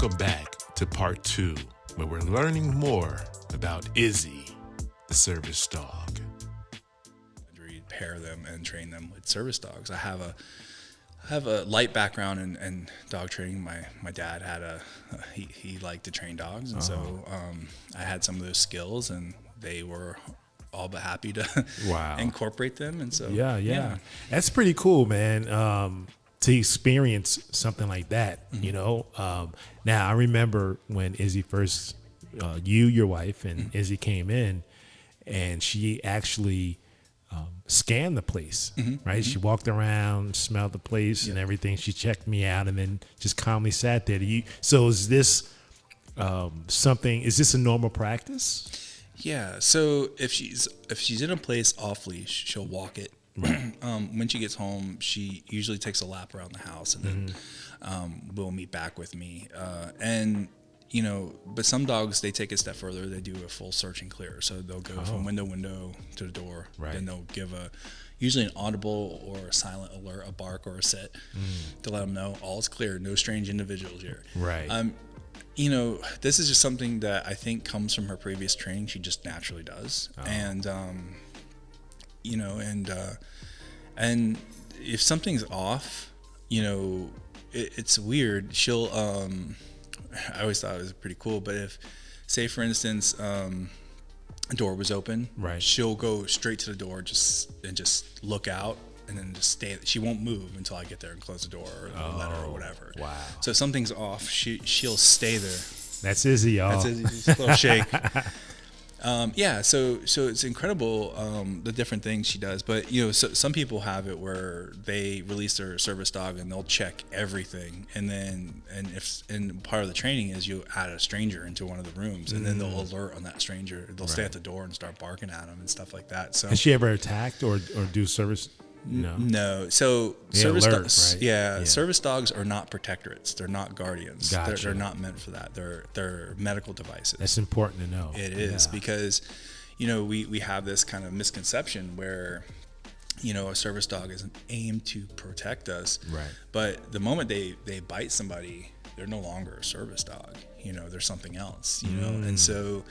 Welcome back to part 2, where we're learning more about Izzy, the service dog. Pair them and train them with service dogs. I have a light background in dog training. My dad had he liked to train dogs, and so I had some of those skills, and they were all but happy to incorporate them. And so yeah, that's pretty cool, man. To experience something like that, you know. Now I remember when Izzy first, your wife, and Izzy came in, and she actually scanned the place, right? She walked around, smelled the place and everything. She checked me out, and then just calmly sat there. So is this something? Is this a normal practice? Yeah. So if she's in a place off leash, she'll walk it. Right. When she gets home, she usually takes a lap around the house, and then will meet back with me. And you know, but some dogs, they take it a step further. They do a full search and clear. So they'll go from window to the door. Right. Then they'll give usually an audible or a silent alert, a bark or a sit to let them know all is clear. No strange individuals here. Right. You know, this is just something that I think comes from her previous training. She just naturally does. And, you know, and if something's off, you know, it's weird. She'll, I always thought it was pretty cool, but if, say for instance, a door was open, she'll go straight to the door and just look out, and then just stay. She won't move until I get there and close the door or let her or whatever. Wow. So if something's off, she'll stay there. That's Izzy, y'all. That's Izzy. Just a little shake. Yeah, so it's incredible the different things she does. But you know, some people have it where they release their service dog and they'll check everything, and part of the training is you add a stranger into one of the rooms, and then they'll alert on that stranger. They'll stay at the door and start barking at them and stuff like that. So has she ever attacked or do service? No. So service dogs, service dogs are not protectorates. They're not guardians. Gotcha. They're not meant for that. They're medical devices. That's important to know. It is because, you know, we have this kind of misconception where, you know, a service dog isn't aimed to protect us. Right. But the moment they bite somebody, they're no longer a service dog. You know, they're something else. You know, and so.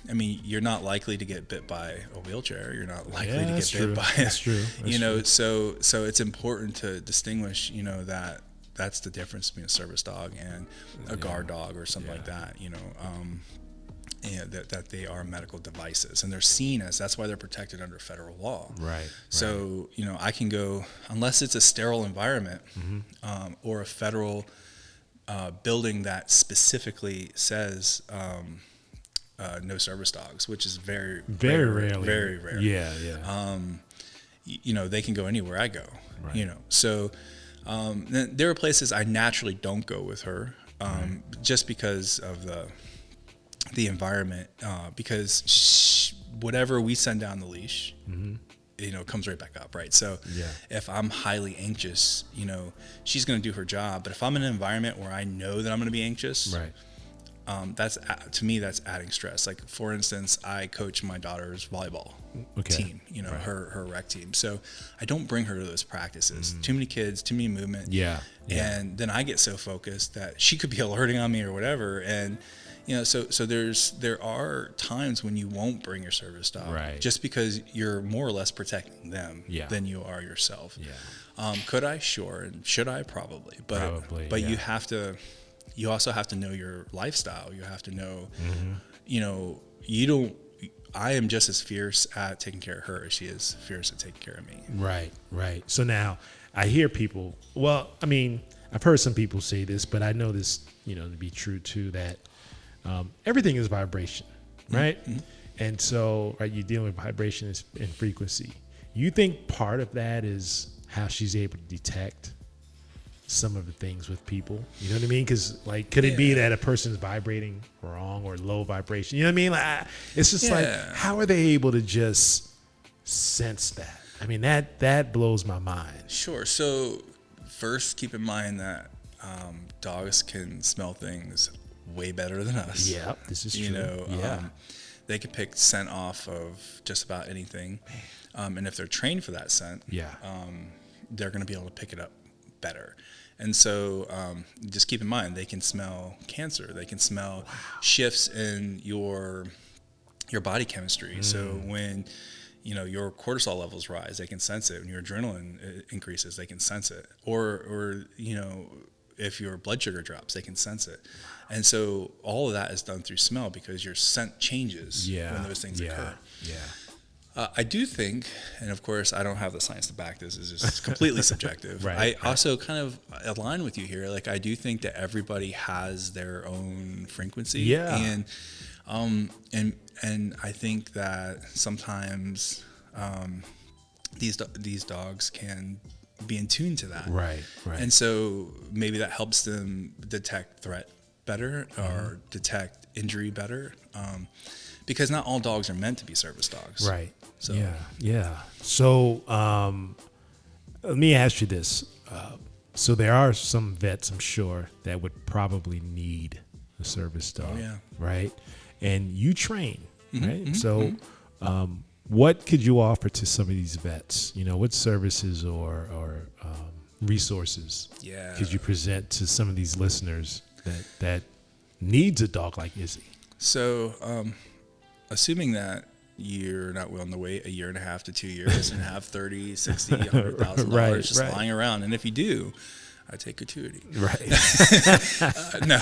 I mean, you're not likely to get bit by a wheelchair. You're not likely to get bit by. That's true. You know, so it's important to distinguish. You know, that's the difference between a service dog and a guard dog or something like that. You know, and that they are medical devices, and they're seen as. That's why they're protected under federal law. Right. So you know, I can go unless it's a sterile environment or a federal building that specifically says. No service dogs, which is very rarely. Very rare. Yeah. You know, they can go anywhere I go. Right. You know, so there are places I naturally don't go with her, just because of the environment. Because whatever we send down the leash, you know, comes right back up, right? So if I'm highly anxious, you know, she's going to do her job. But if I'm in an environment where I know that I'm going to be anxious, that's to me that's adding stress. Like for instance, I coach my daughter's volleyball team, you know, her rec team. So I don't bring her to those practices. Too many kids, too many movement. And then I get so focused that she could be alerting on me or whatever. And you know, so there are times when you won't bring your service dog, just because you're more or less protecting them than you are yourself. Could I? Sure. And should I? Probably. But you have to. You also have to know your lifestyle. You have to know, you know, I am just as fierce at taking care of her as she is fierce at taking care of me. Right. So now I hear people, well, I mean, I've heard some people say this, but I know this, you know, to be true too, that everything is vibration, right? And so, you're dealing with vibration and frequency. You think part of that is how she's able to detect some of the things with people, you know what I mean? Because like, could it be that a person's vibrating wrong or low vibration? You know what I mean? Like, it's just like, how are they able to just sense that? I mean, that blows my mind. Sure. So first, keep in mind that dogs can smell things way better than us. Yeah, this is true. You know, they can pick scent off of just about anything, and if they're trained for that scent, they're going to be able to pick it up better. And so just keep in mind, they can smell cancer. They can smell shifts in your body chemistry. So when your cortisol levels rise, they can sense it. When your adrenaline increases, they can sense it. Or if your blood sugar drops, they can sense it. And so all of that is done through smell because your scent changes when those things occur. I do think, and of course I don't have the science to back this, it's just completely subjective. I also kind of align with you here. Like, I do think that everybody has their own frequency. And I think that sometimes these dogs can be in tune to that. Right. And so maybe that helps them detect threat better or detect injury better. Because not all dogs are meant to be service dogs. Right. So. Yeah. So let me ask you this. So there are some vets, I'm sure, that would probably need a service dog. Oh, yeah. Right. And you train, right? So what could you offer to some of these vets? What services or resources could you present to some of these listeners that needs a dog like Izzy? So assuming that you're not willing to wait a year and a half to 2 years and have $30,000, $60,000, $100,000 just lying around, and if you do, I take gratuity. Right. No.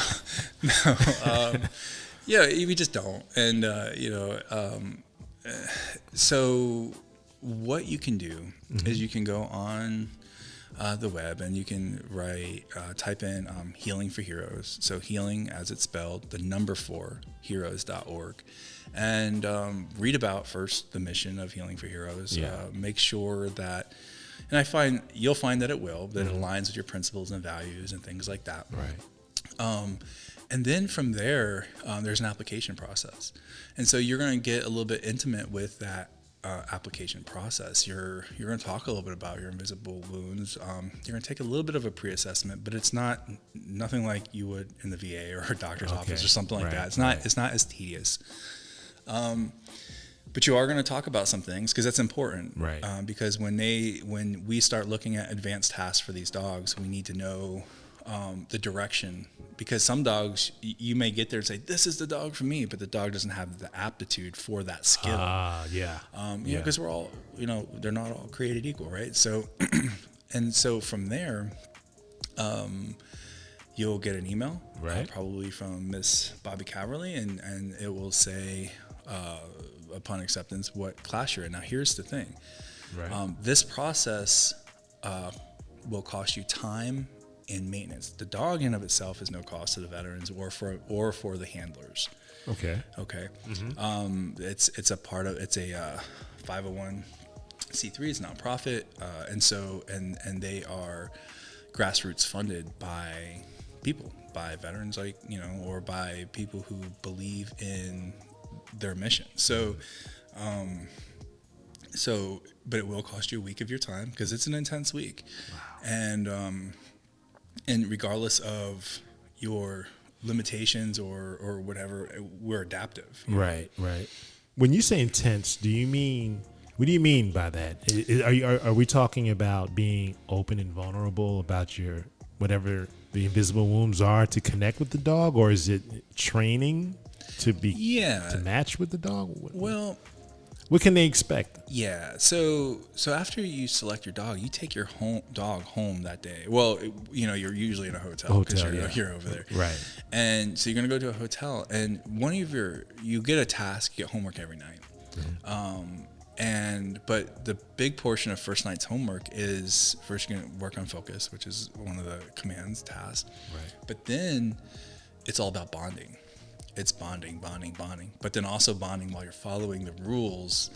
We just don't. And so what you can do is you can go on the web and you can type in Healing for Heroes. So healing as it's spelled, the number 4, heroes.org. And read about first the mission of Healing for Heroes. Make sure that, and you'll find that it aligns with your principles and values and things like that. Right. And then from there, there's an application process. And so you're going to get a little bit intimate with that application process. You're going to talk a little bit about your invisible wounds. You're going to take a little bit of a pre-assessment, but it's nothing like you would in the VA or a doctor's office or something like that. It's not as tedious. But you are going to talk about some things because that's important. Right. Because when we start looking at advanced tasks for these dogs, we need to know the direction, because some dogs you may get there and say, this is the dog for me, but the dog doesn't have the aptitude for that skill. Because we're all, they're not all created equal, right? So, and so from there, you'll get an email, probably from Miss Bobby Caverly, and it will say, upon acceptance, what class you're in. Now, here's the thing. This process will cost you time and maintenance. The dog in of itself is no cost to the veterans or for the handlers. Okay. It's a part of, it's a 501c3, it's a nonprofit, and so and they are grassroots funded by people, by veterans, or by people who believe in their mission. So but it will cost you a week of your time because it's an intense week. Wow. And regardless of your limitations or whatever, we're adaptive. Right. When you say intense, what do you mean by that? Are we talking about being open and vulnerable about your whatever the invisible wounds are to connect with the dog, or is it training to match with the dog? What can they expect? Yeah. So after you select your dog, you take your dog home that day. Well, you're usually in a hotel because you're over there. Right. And so you're going to go to a hotel, and you get a task, you get homework every night. Mm-hmm. But the big portion of first night's homework is first you're going to work on focus, which is one of the commands tasks. Right. But then it's all about bonding. It's bonding. But then also bonding while you're following the rules.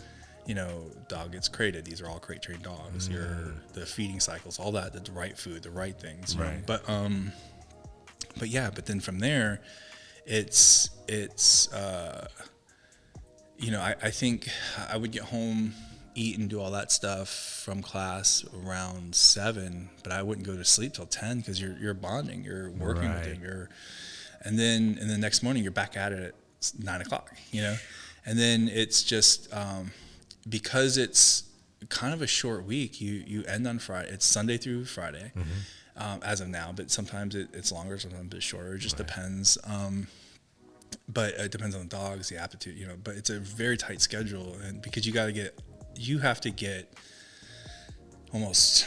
Dog gets crated. These are all crate trained dogs. The feeding cycles, all that, the right food, the right things. Right. But then from there, it's I think I would get home, eat and do all that stuff from class around 7, but I wouldn't go to sleep till 10 because you're bonding, you're working with it, and then the next morning you're back at it at 9 o'clock, and then it's just because it's kind of a short week. You end on Friday. It's Sunday through Friday, as of now, but sometimes it's longer, sometimes it's shorter. It just depends. But it depends on the dogs, the aptitude, but it's a very tight schedule. And because you have to get almost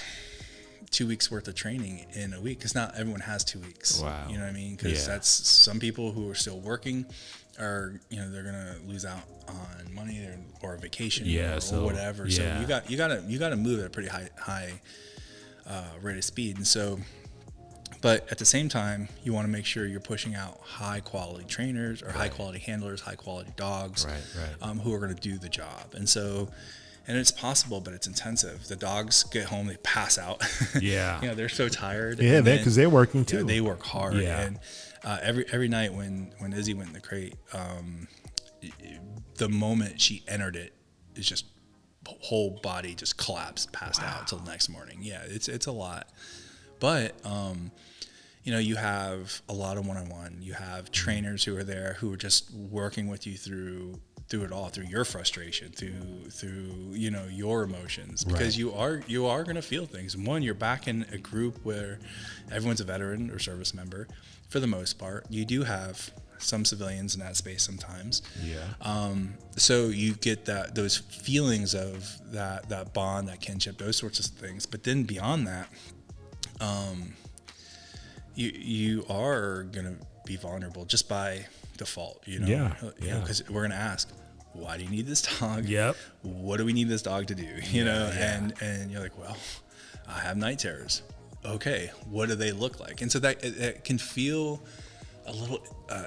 2 weeks worth of training in a week, because not everyone has 2 weeks. Wow. You know what I mean? Because that's some people who are still working are, they're going to lose out on money or vacation or whatever. So you got to move at a pretty high rate of speed. And so, but at the same time, you want to make sure you're pushing out high quality trainers or high quality handlers, high quality dogs, who are going to do the job. And so, and it's possible, but it's intensive. The dogs get home, they pass out. Yeah. They're so tired. Yeah, because they're working too. They work hard. Yeah. And every night when Izzy went in the crate, the moment she entered it, it's just whole body just collapsed, passed out till the next morning. Yeah, it's a lot. But you have a lot of one-on-one. You have trainers who are there who are just working with you through it all, through your frustration, through your emotions, because you are going to feel things. One, you're back in a group where everyone's a veteran or service member for the most part. You do have some civilians in that space sometimes. So you get those feelings of that bond, that kinship, those sorts of things. But then beyond that, you are gonna be vulnerable just by default, because we're gonna ask, why do you need this dog? What do we need this dog to do? And you're like, well, I have night terrors. Okay, what do they look like? And so that it can feel a little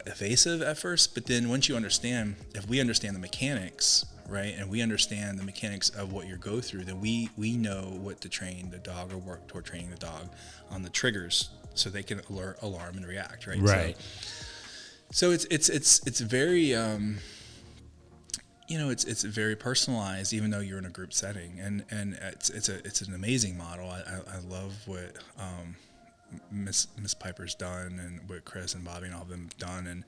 evasive at first, but then once you understand, if we understand the mechanics, right, and we understand the mechanics of what you go through, then we know what to train the dog or work toward training the dog on the triggers so they can alert, alarm, and react, right? So it's very it's very personalized, even though you're in a group setting, and it's an amazing model. I love what Miss Piper's done, and what Chris and Bobby and all of them done,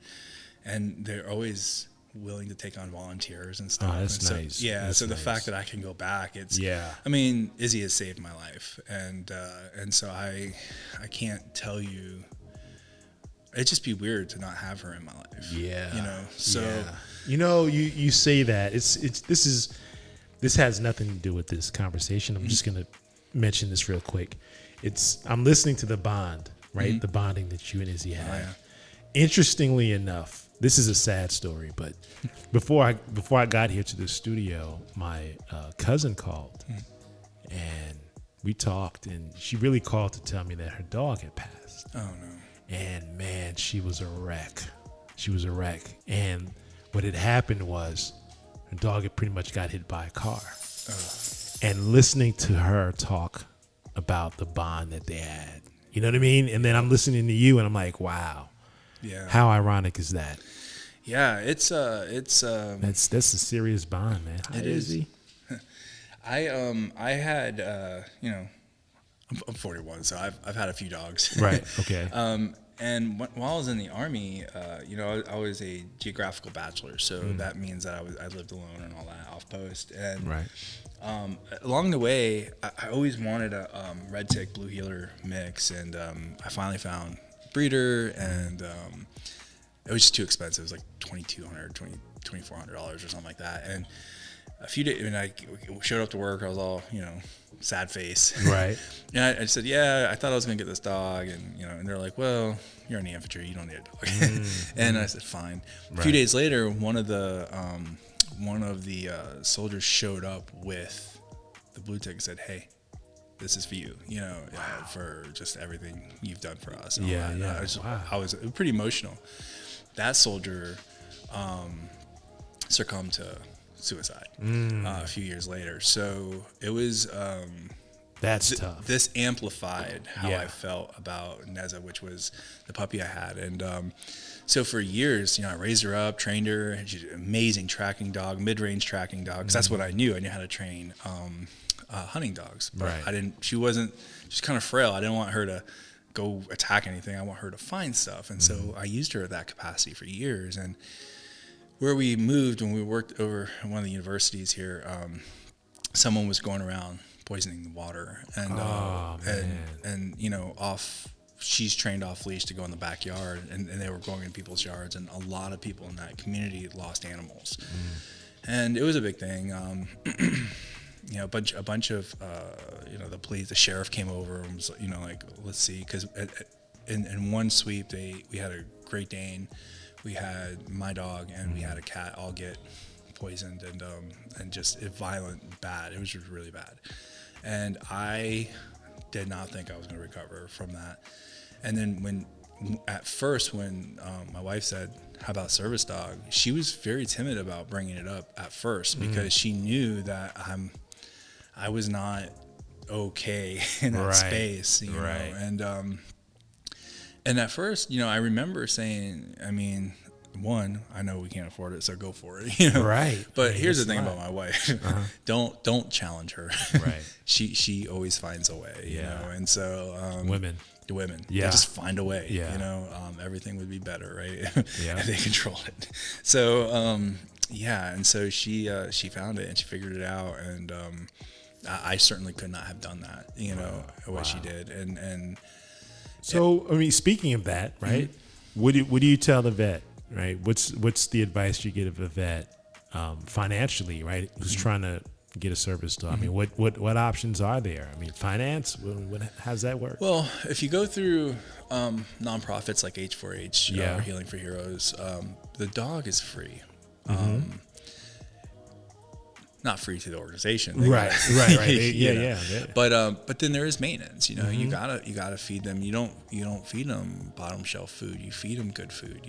and they're always willing to take on volunteers and stuff. Oh, that's nice. Yeah, that's so the nice. fact that I can go back, I mean, Izzy has saved my life, and so I can't tell you. It'd just be weird to not have her in my life. You say that this has nothing to do with this conversation. I'm just gonna mention this real quick. I'm listening to the bond, right? The bonding that you and Izzy have. Interestingly enough, this is a sad story, but before I got here to the studio, my cousin called, and we talked, and she really called to tell me that her dog had passed. Oh no! And man, she was a wreck. And what had happened was her dog had pretty much got hit by a car. And listening to her talk about the bond that they had, you know what I mean? And then I'm listening to you, and I'm like, wow. Yeah. How ironic is that? Yeah, it's that's a serious bond, man. It is. I had I'm 41, so I've had a few dogs. Right. Okay. And while I was in the Army, I was a geographical bachelor, so that means that I lived alone and all that off post. And along the way, I always wanted a red tick blue heeler mix, and I finally found breeder, and it was just too expensive. It was like $2,200, $2,400 or something like that. And a few days, when I showed up to work, I was all, sad face. Right. And I said, I thought I was going to get this dog. And, and they're like, well, you're in the infantry. You don't need a dog. And I said, fine. A few days later, one of the soldiers showed up with the blue tick and said, hey, this is for you, for just everything you've done for us. I was pretty emotional. That soldier succumbed to suicide a few years later. So it was that's tough. This amplified how I felt about Neza, which was the puppy I had. And so for years, I raised her up, trained her, and she's an amazing tracking dog, mid-range tracking dog, because that's what I knew. I knew how to train hunting dogs, but she's kind of frail. I didn't want her to go attack anything. I want her to find stuff. And so I used her at that capacity for years. And where we moved, when we worked over at one of the universities here, someone was going around poisoning the water, and she's trained off leash to go in the backyard, and they were going in people's yards, and a lot of people in that community lost animals, and it was a big thing. A bunch of the police, the sheriff came over and was like, let's see, because in one sweep we had a Great Dane, we had my dog, and we had a cat all get poisoned, and just violent, bad. It was just really bad, and I did not think I was going to recover from that. And then when my wife said, how about service dog, she was very timid about bringing it up at first, because she knew that I was not okay in that space, you know, and at first, I remember saying, I mean, one, I know we can't afford it, so go for it, Right. But here's the thing about my wife: don't challenge her. Right. She always finds a way, you know, and so women, they just find a way. Everything would be better, right? If they control it. So and so she found it and she figured it out, and I certainly could not have done that, what she did, and so I mean, speaking of that, right? What do you tell the vet? Right. What's the advice you give of a vet financially, right? Who's trying to get a service dog? I mean, what options are there? I mean, finance. How's that work? Well, if you go through nonprofits like H4H or Healing for Heroes, the dog is free. Not free to the organization, right. But then there is maintenance. You gotta feed them. You don't feed them bottom shelf food. You feed them good food.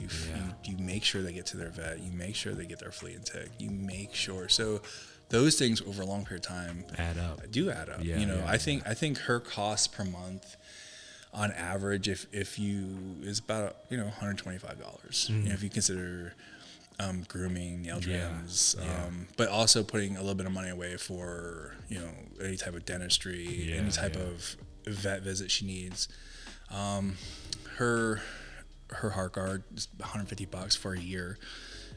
You make sure they get to their vet. You make sure they get their flea and tick. You make sure. So those things over a long period of time add up. Do add up. I think her cost per month, on average, if you is about $125. If you consider grooming, nail trims, but also putting a little bit of money away for any type of dentistry, any type of vet visit she needs. Her heart guard is $150 for a year,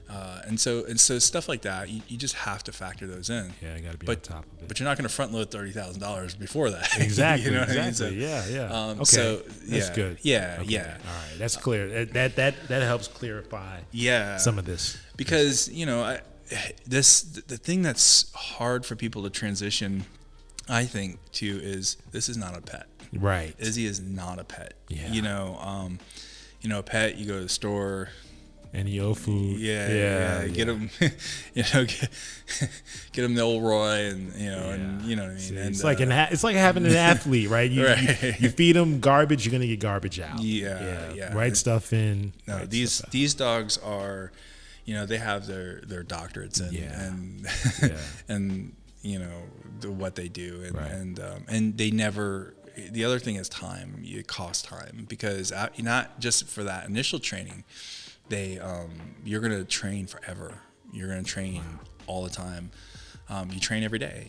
and so stuff like that. You just have to factor those in. Yeah, you got to be on top of it. But you're not going to front load $30,000 before that. Exactly. What I mean? So, okay. So that's good. Yeah. Okay. All right, that's clear. That helps clarify. Some of this, because the thing that's hard for people to transition, I think, to is this is not a pet. Right. Izzy is not a pet. Yeah. A pet, you go to the store. Any old food. Get them, get them the old Roy, and and you know what I mean. See, and, it's like having an athlete, right? You feed them garbage, you're gonna get garbage out. Right stuff in. No, these dogs are, they have their doctorates and what they do, and they never. The other thing is time. It costs time, because not just for that initial training. You're going to train forever. You're going to train all the time. You train every day.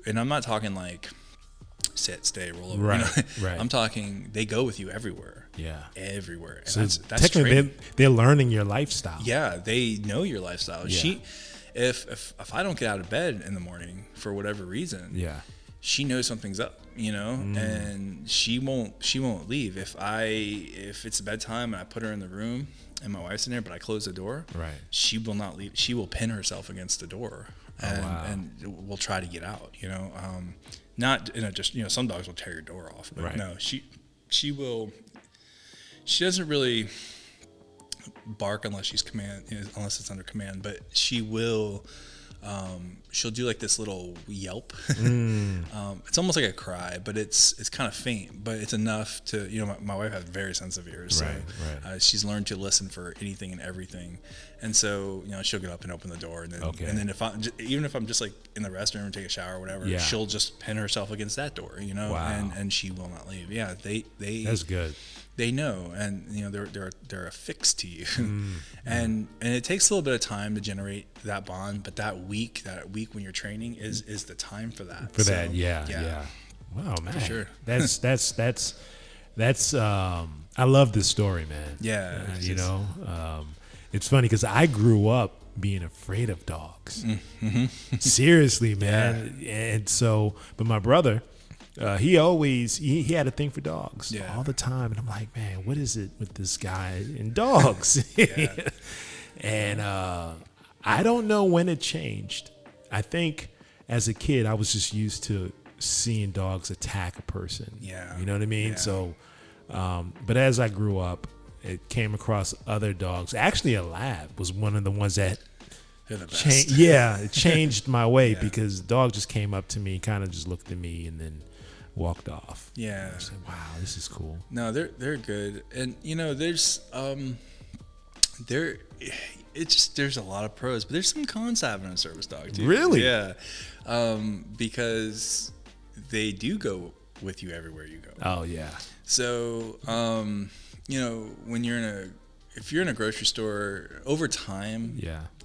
And I'm not talking like sit, stay, roll over. Right. I'm talking they go with you everywhere. Yeah. Everywhere. And so that's technically training. They're learning your lifestyle. Yeah, they know your lifestyle. Yeah. If I don't get out of bed in the morning for whatever reason, she knows something's up, and she won't leave. If it's bedtime and I put her in the room and my wife's in there, but I close the door, she will not leave. She will pin herself against the door and will try to get out, not in a just, some dogs will tear your door off, but no, she will, she doesn't really bark unless unless it's under command, but she will, she'll do like this little yelp. It's almost like a cry, but it's kind of faint, but it's enough to, my wife has very sensitive ears, so she's learned to listen for anything and everything, and so she'll get up and open the door, and then and then even if I'm just like in the restroom and take a shower or whatever, she'll just pin herself against that door, and she will not leave. They that's good. They know, and they're affixed to you, and it takes a little bit of time to generate that bond. But that week when you're training is the time for that. Wow, man, for sure. That's I love this story, man. Yeah, it's funny because I grew up being afraid of dogs. Seriously, man. Yeah. And so, but my brother, he had a thing for dogs all the time. And I'm like, man, what is it with this guy and dogs? And I don't know when it changed. I think as a kid, I was just used to seeing dogs attack a person. Yeah. You know what I mean? Yeah. So, but as I grew up, it came across other dogs. Actually, a lab was one of the ones that it changed my way because the dog just came up to me, kind of just looked at me, and then walked off. Yeah. I said, wow, this is cool. No, they're good. And there's there's a lot of pros, but there's some cons to having a service dog too. Really? Yeah. Because they do go with you everywhere you go. Oh yeah. So, when if you're in a grocery store, over time,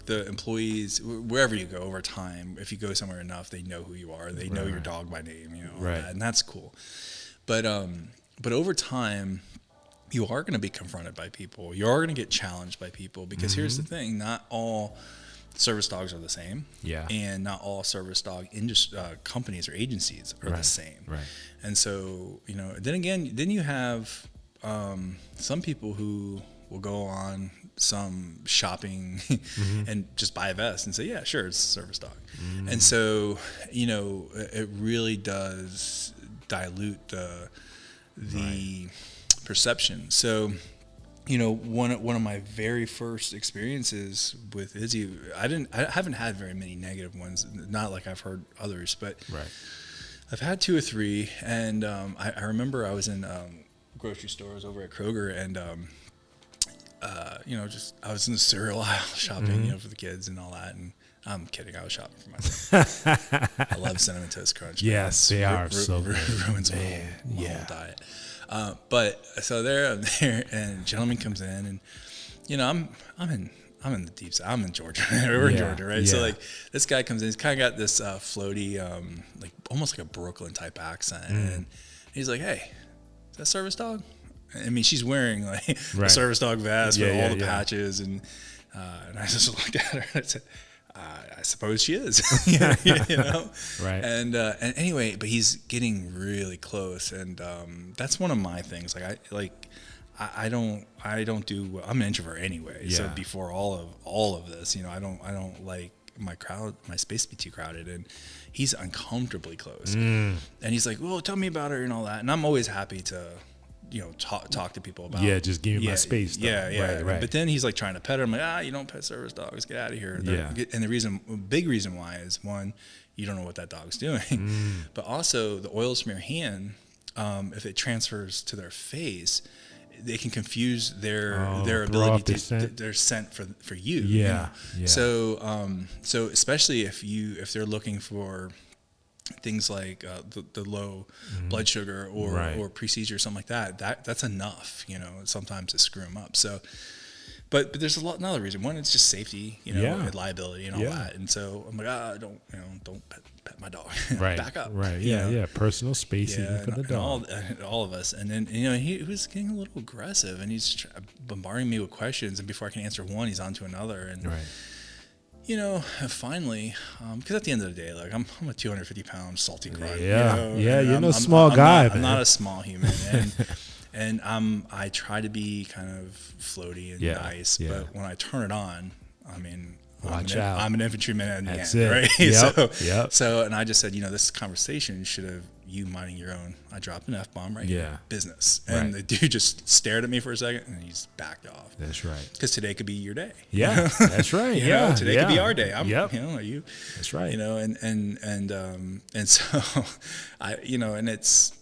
the employees, wherever you go over time, if you go somewhere enough, they know who you are. They know your dog by name, and that's cool. But over time, you are going to be confronted by people. You are going to get challenged by people because here's the thing: not all service dogs are the same. Yeah. And not all service dog companies or agencies are the same. Right. And so, then you have some people who will go on some shopping and just buy a vest and say, yeah, sure, it's a service dog. And so, it really does dilute the perception. So, one of my very first experiences with Izzy, I haven't had very many negative ones, not like I've heard others, but I've had 2 or 3. And I remember I was in grocery stores over at Kroger, and I was in the cereal aisle shopping, for the kids and all that. And I'm kidding, I was shopping for myself. I love Cinnamon Toast Crunch. Yes, they are so good. Ruins my whole diet. But so I'm there, and a gentleman comes in, and I'm in the deep south. I'm in Georgia. We're in Georgia, right? Yeah. So like this guy comes in. He's kind of got this floaty, like almost like a Brooklyn type accent, and he's like, "Hey, is that service dog?" I mean, she's wearing like a service dog vest with all the patches, and I just looked at her and I said, I suppose she is, Right. And anyway, but he's getting really close, and that's one of my things. I don't do. I'm an introvert anyway, so before all of this, I don't like my space to be too crowded, and he's uncomfortably close, and he's like, well, tell me about her and all that, and I'm always happy to. Talk to people about. Yeah, just give me my space. Though. Yeah. Right. But then he's like trying to pet her. I'm like, you don't pet service dogs. Get out of here. And the big reason why is, one, you don't know what that dog's doing, but also the oils from your hand, if it transfers to their face, they can confuse their ability their scent for you. Yeah. So especially if they're looking for things like the low blood sugar or pre-seizure or something like that's enough, sometimes to screw them up. So, but there's another reason. One, it's just safety, and liability and all that. And so I'm like, don't pet my dog. Back up. Right. Yeah. Personal space even for the dog. All of us. And then he was getting a little aggressive, and he's bombarding me with questions. And before I can answer one, he's on to another. And finally, because at the end of the day, like I'm a 250-pound salty grunt. You're no small guy. I'm not a small human, and I try to be kind of floaty and nice, but when I turn it on, I mean, I'm an infantryman at the end, right? So, and I just said, this conversation should have you minding your own. I dropped an F-bomb here. Business. And the dude just stared at me for a second, and he's backed off. That's right. Because today could be your day. Yeah, that's right. Today could be our day. Are you? That's right. And so and it's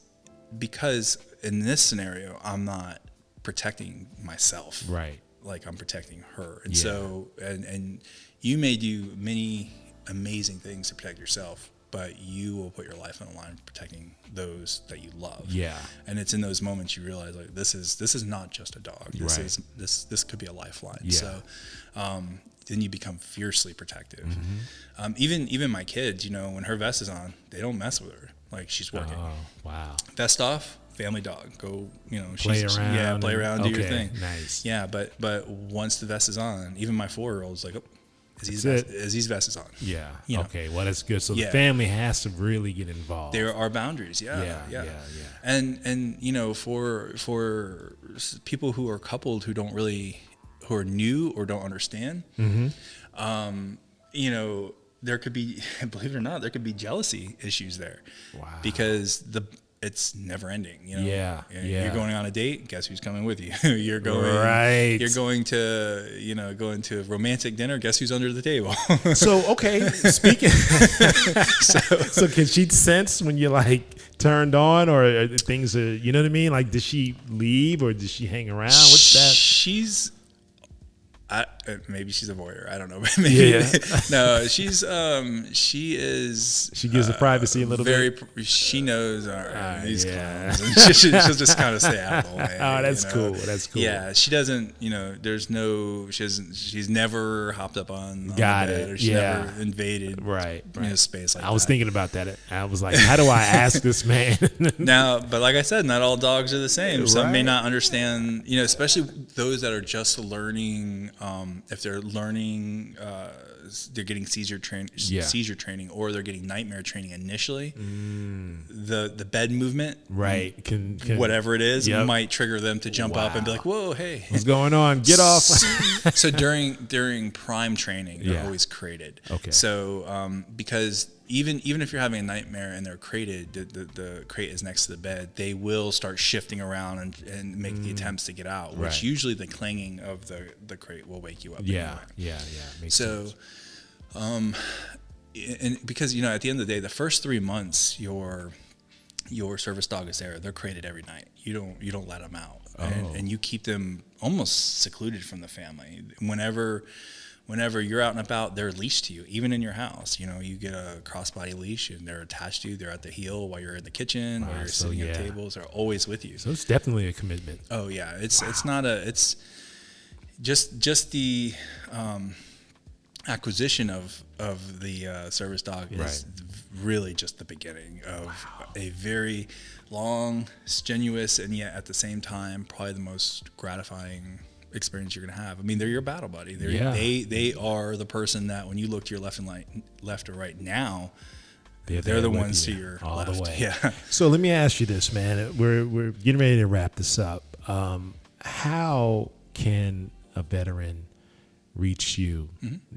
because in this scenario, I'm not protecting myself. Right. Like I'm protecting her. And so, and you may do many amazing things to protect yourself, but you will put your life on the line protecting those that you love. Yeah. And it's in those moments you realize, like, this is not just a dog. This could be a lifeline. Yeah. So then you become fiercely protective. Even my kids, when her vest is on, they don't mess with her. Like, she's working. Oh, wow. Vest off, family dog. Go, play around. Yeah, play around, do your thing. Nice. Yeah, but once the vest is on, even my 4-year-old's like, oh, Izzy's vest is on. Yeah. You know? Okay. Well, that's good. So Yeah. the family has to really get involved. There are boundaries. Yeah. And you know, for people who are coupled who are new or don't understand, you know, there could be, believe it or not, there could be jealousy issues there. Wow. Because it's never ending. You know? Yeah. You're going on a date. Guess who's coming with you? You're going to, you know, going to a romantic dinner. Guess who's under the table? So, okay. Speaking. So can she sense when you're like turned on, or things are, you know what I mean? Like, does she leave or does she hang around? What's that? Maybe she's a voyeur. I don't know. Maybe no. She is. She gives the privacy a little bit. She knows these clowns. And she'll just kind of stay out of the way. Oh, that's cool. That's cool. Yeah, she doesn't. You know, she's never hopped up on the Got bed, it. or she never invaded space like that. I was thinking about that. I was like, how do I ask this man? Now, but like I said, not all dogs are the same. Some may not understand. You know, especially those that are just learning. If they're learning, they're getting seizure training, or they're getting nightmare training initially. The bed movement, can whatever it is, might trigger them to jump up and be like, "Whoa, hey, what's going on? Get off!" So during prime training, they're always crated. Okay. So because even if you're having a nightmare and they're crated, the crate is next to the bed, they will start shifting around and make the attempts to get out, which usually the clanging of the crate will wake you up. Yeah. Makes sense. And because, you know, at the end of the day, the first 3 months your service dog is there, they're crated every night. You don't let them out, and you keep them almost secluded from the family. Whenever you're out and about, they're leashed to you, even in your house. You know, you get a crossbody leash and they're attached to you. They're at the heel while you're in the kitchen, while you're sitting at tables. They're always with you. So it's definitely a commitment. Oh yeah, it's just the acquisition of the service dog is really just the beginning of a very long, strenuous, and yet at the same time probably the most gratifying experience you're going to have. I mean, they're your battle buddy. They are the person that when you look to your left or right now, they're the ones to your all left. The way. Yeah. So let me ask you this, man. We're getting ready to wrap this up. How can a veteran reach you?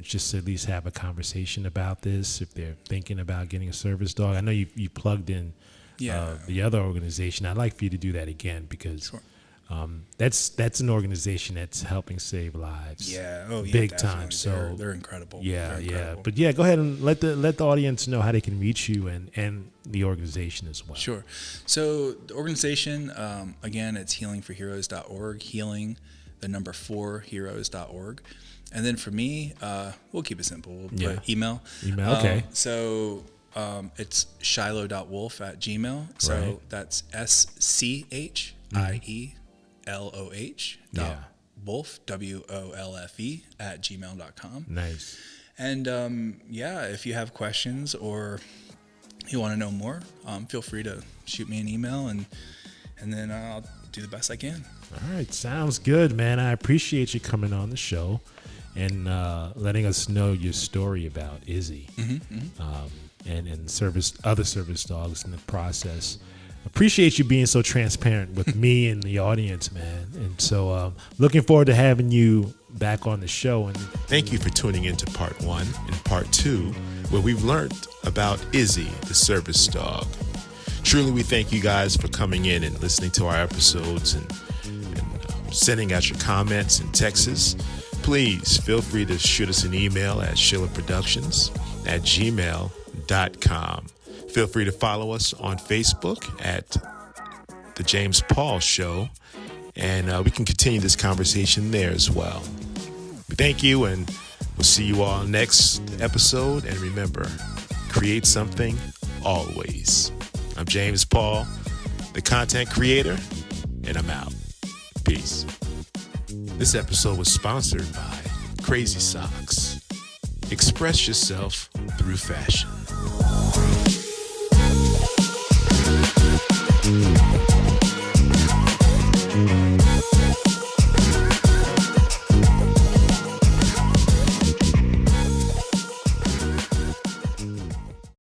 Just to at least have a conversation about this if they're thinking about getting a service dog. I know you plugged in the other organization. I'd like for you to do that again because that's an organization that's helping save lives. Big time. So they're incredible. Yeah. But go ahead and let the audience know how they can reach you and the organization as well. Sure. So the organization, again, it's healingforheroes.org, healing, the number 4heroes.org. And then for me, we'll keep it simple. We'll put email. Okay. So it's scheiloh.wolf@gmail. So that's SCHIELOH Wolf, WOLFE @gmail.com. Nice. And if you have questions or you want to know more, feel free to shoot me an email and then I'll do the best I can. All right. Sounds good, man. I appreciate you coming on the show and letting us know your story about Izzy and other service dogs in the process. Appreciate you being so transparent with me and the audience, man. And so looking forward to having you back on the show. And thank you for tuning into part 1 and part 2, where we've learned about Izzy, the service dog. Truly, we thank you guys for coming in and listening to our episodes and sending out your comments and texts. Please feel free to shoot us an email at schillerproductions@gmail.com. Feel free to follow us on Facebook at The James Paul Show, and we can continue this conversation there as well. Thank you, and we'll see you all next episode. And remember, create something always. I'm James Paul, the content creator, and I'm out. Peace. This episode was sponsored by Crazy Socks. Express yourself through fashion.